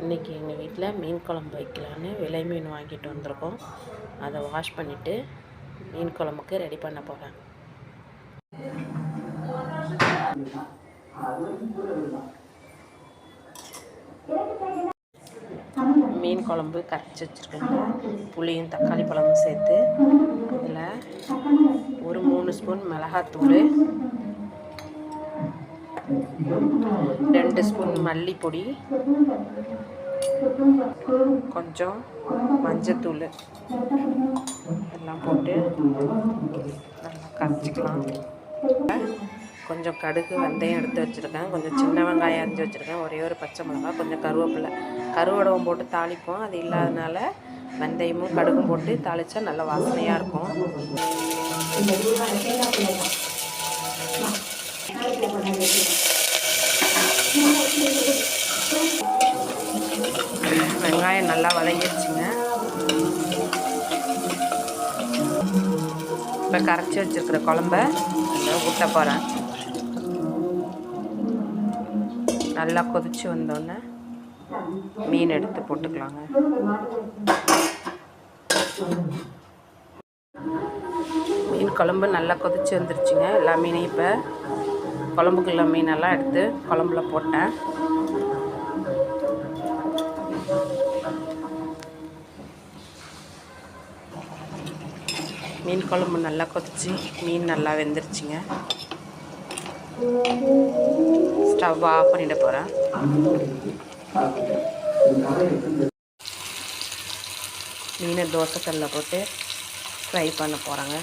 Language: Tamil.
இன்றைக்கி எங்கள் வீட்டில் மீன் குழம்பு வைக்கலான்னு விலை மீன் வாங்கிட்டு வந்திருக்கோம். அதை வாஷ் பண்ணிவிட்டு மீன் குழம்புக்கு ரெடி பண்ண போகிறேன். மீன் குழம்பு கரைச்சி வச்சுருக்கேங்க. புளியும் தக்காளி பழமும் சேர்த்து அதில் ஒரு 3 ஸ்பூன் மிளகாத்தூள், 2 ஸ்பூன் மல்லிப்பொடி, கொஞ்சம் மஞ்சத்தூள் எல்லாம் போட்டு நல்லா கரைச்சிக்கலாம். கொஞ்சம் கடுகு வெந்தயம் எடுத்து வச்சுருக்கேன். கொஞ்சம் சின்ன வெங்காயம் அரிஞ்சு வச்சுருக்கேன். ஒரே ஒரு பச்சை மிளகாய், கொஞ்சம் கருவேப்பிலை. கருவடகம் போட்டு தாளிப்போம். அது இல்லாதனால வெந்தயமும் கடுகும் போட்டு தாளித்தா நல்ல வாசனையாக இருக்கும். வெங்காயம் நல்லா வதங்கிடுச்சுங்க. இப்போ கரைச்சி வச்சுருக்கிற குழம்ப ஊற்ற போகிறேன். நல்லா கொதித்து வந்தோடனே மீன் எடுத்து போட்டுக்கலாங்க. மீன் குழம்பு நல்லா கொதித்து வந்துருச்சுங்க. எல்லா மீனையும் இப்போ குழம்புக்குள்ள மீனெல்லாம் எடுத்து குழம்புல போட்டேன். மீன் குழம்பு நல்லா கொதிச்சு மீன் நல்லா வெந்துருச்சுங்க. ஸ்டவ் ஆஃப் பண்ணிட போகிறேன். மீனை தோசைக்கல்லில் போட்டு ஃப்ரை பண்ண போகிறேங்க.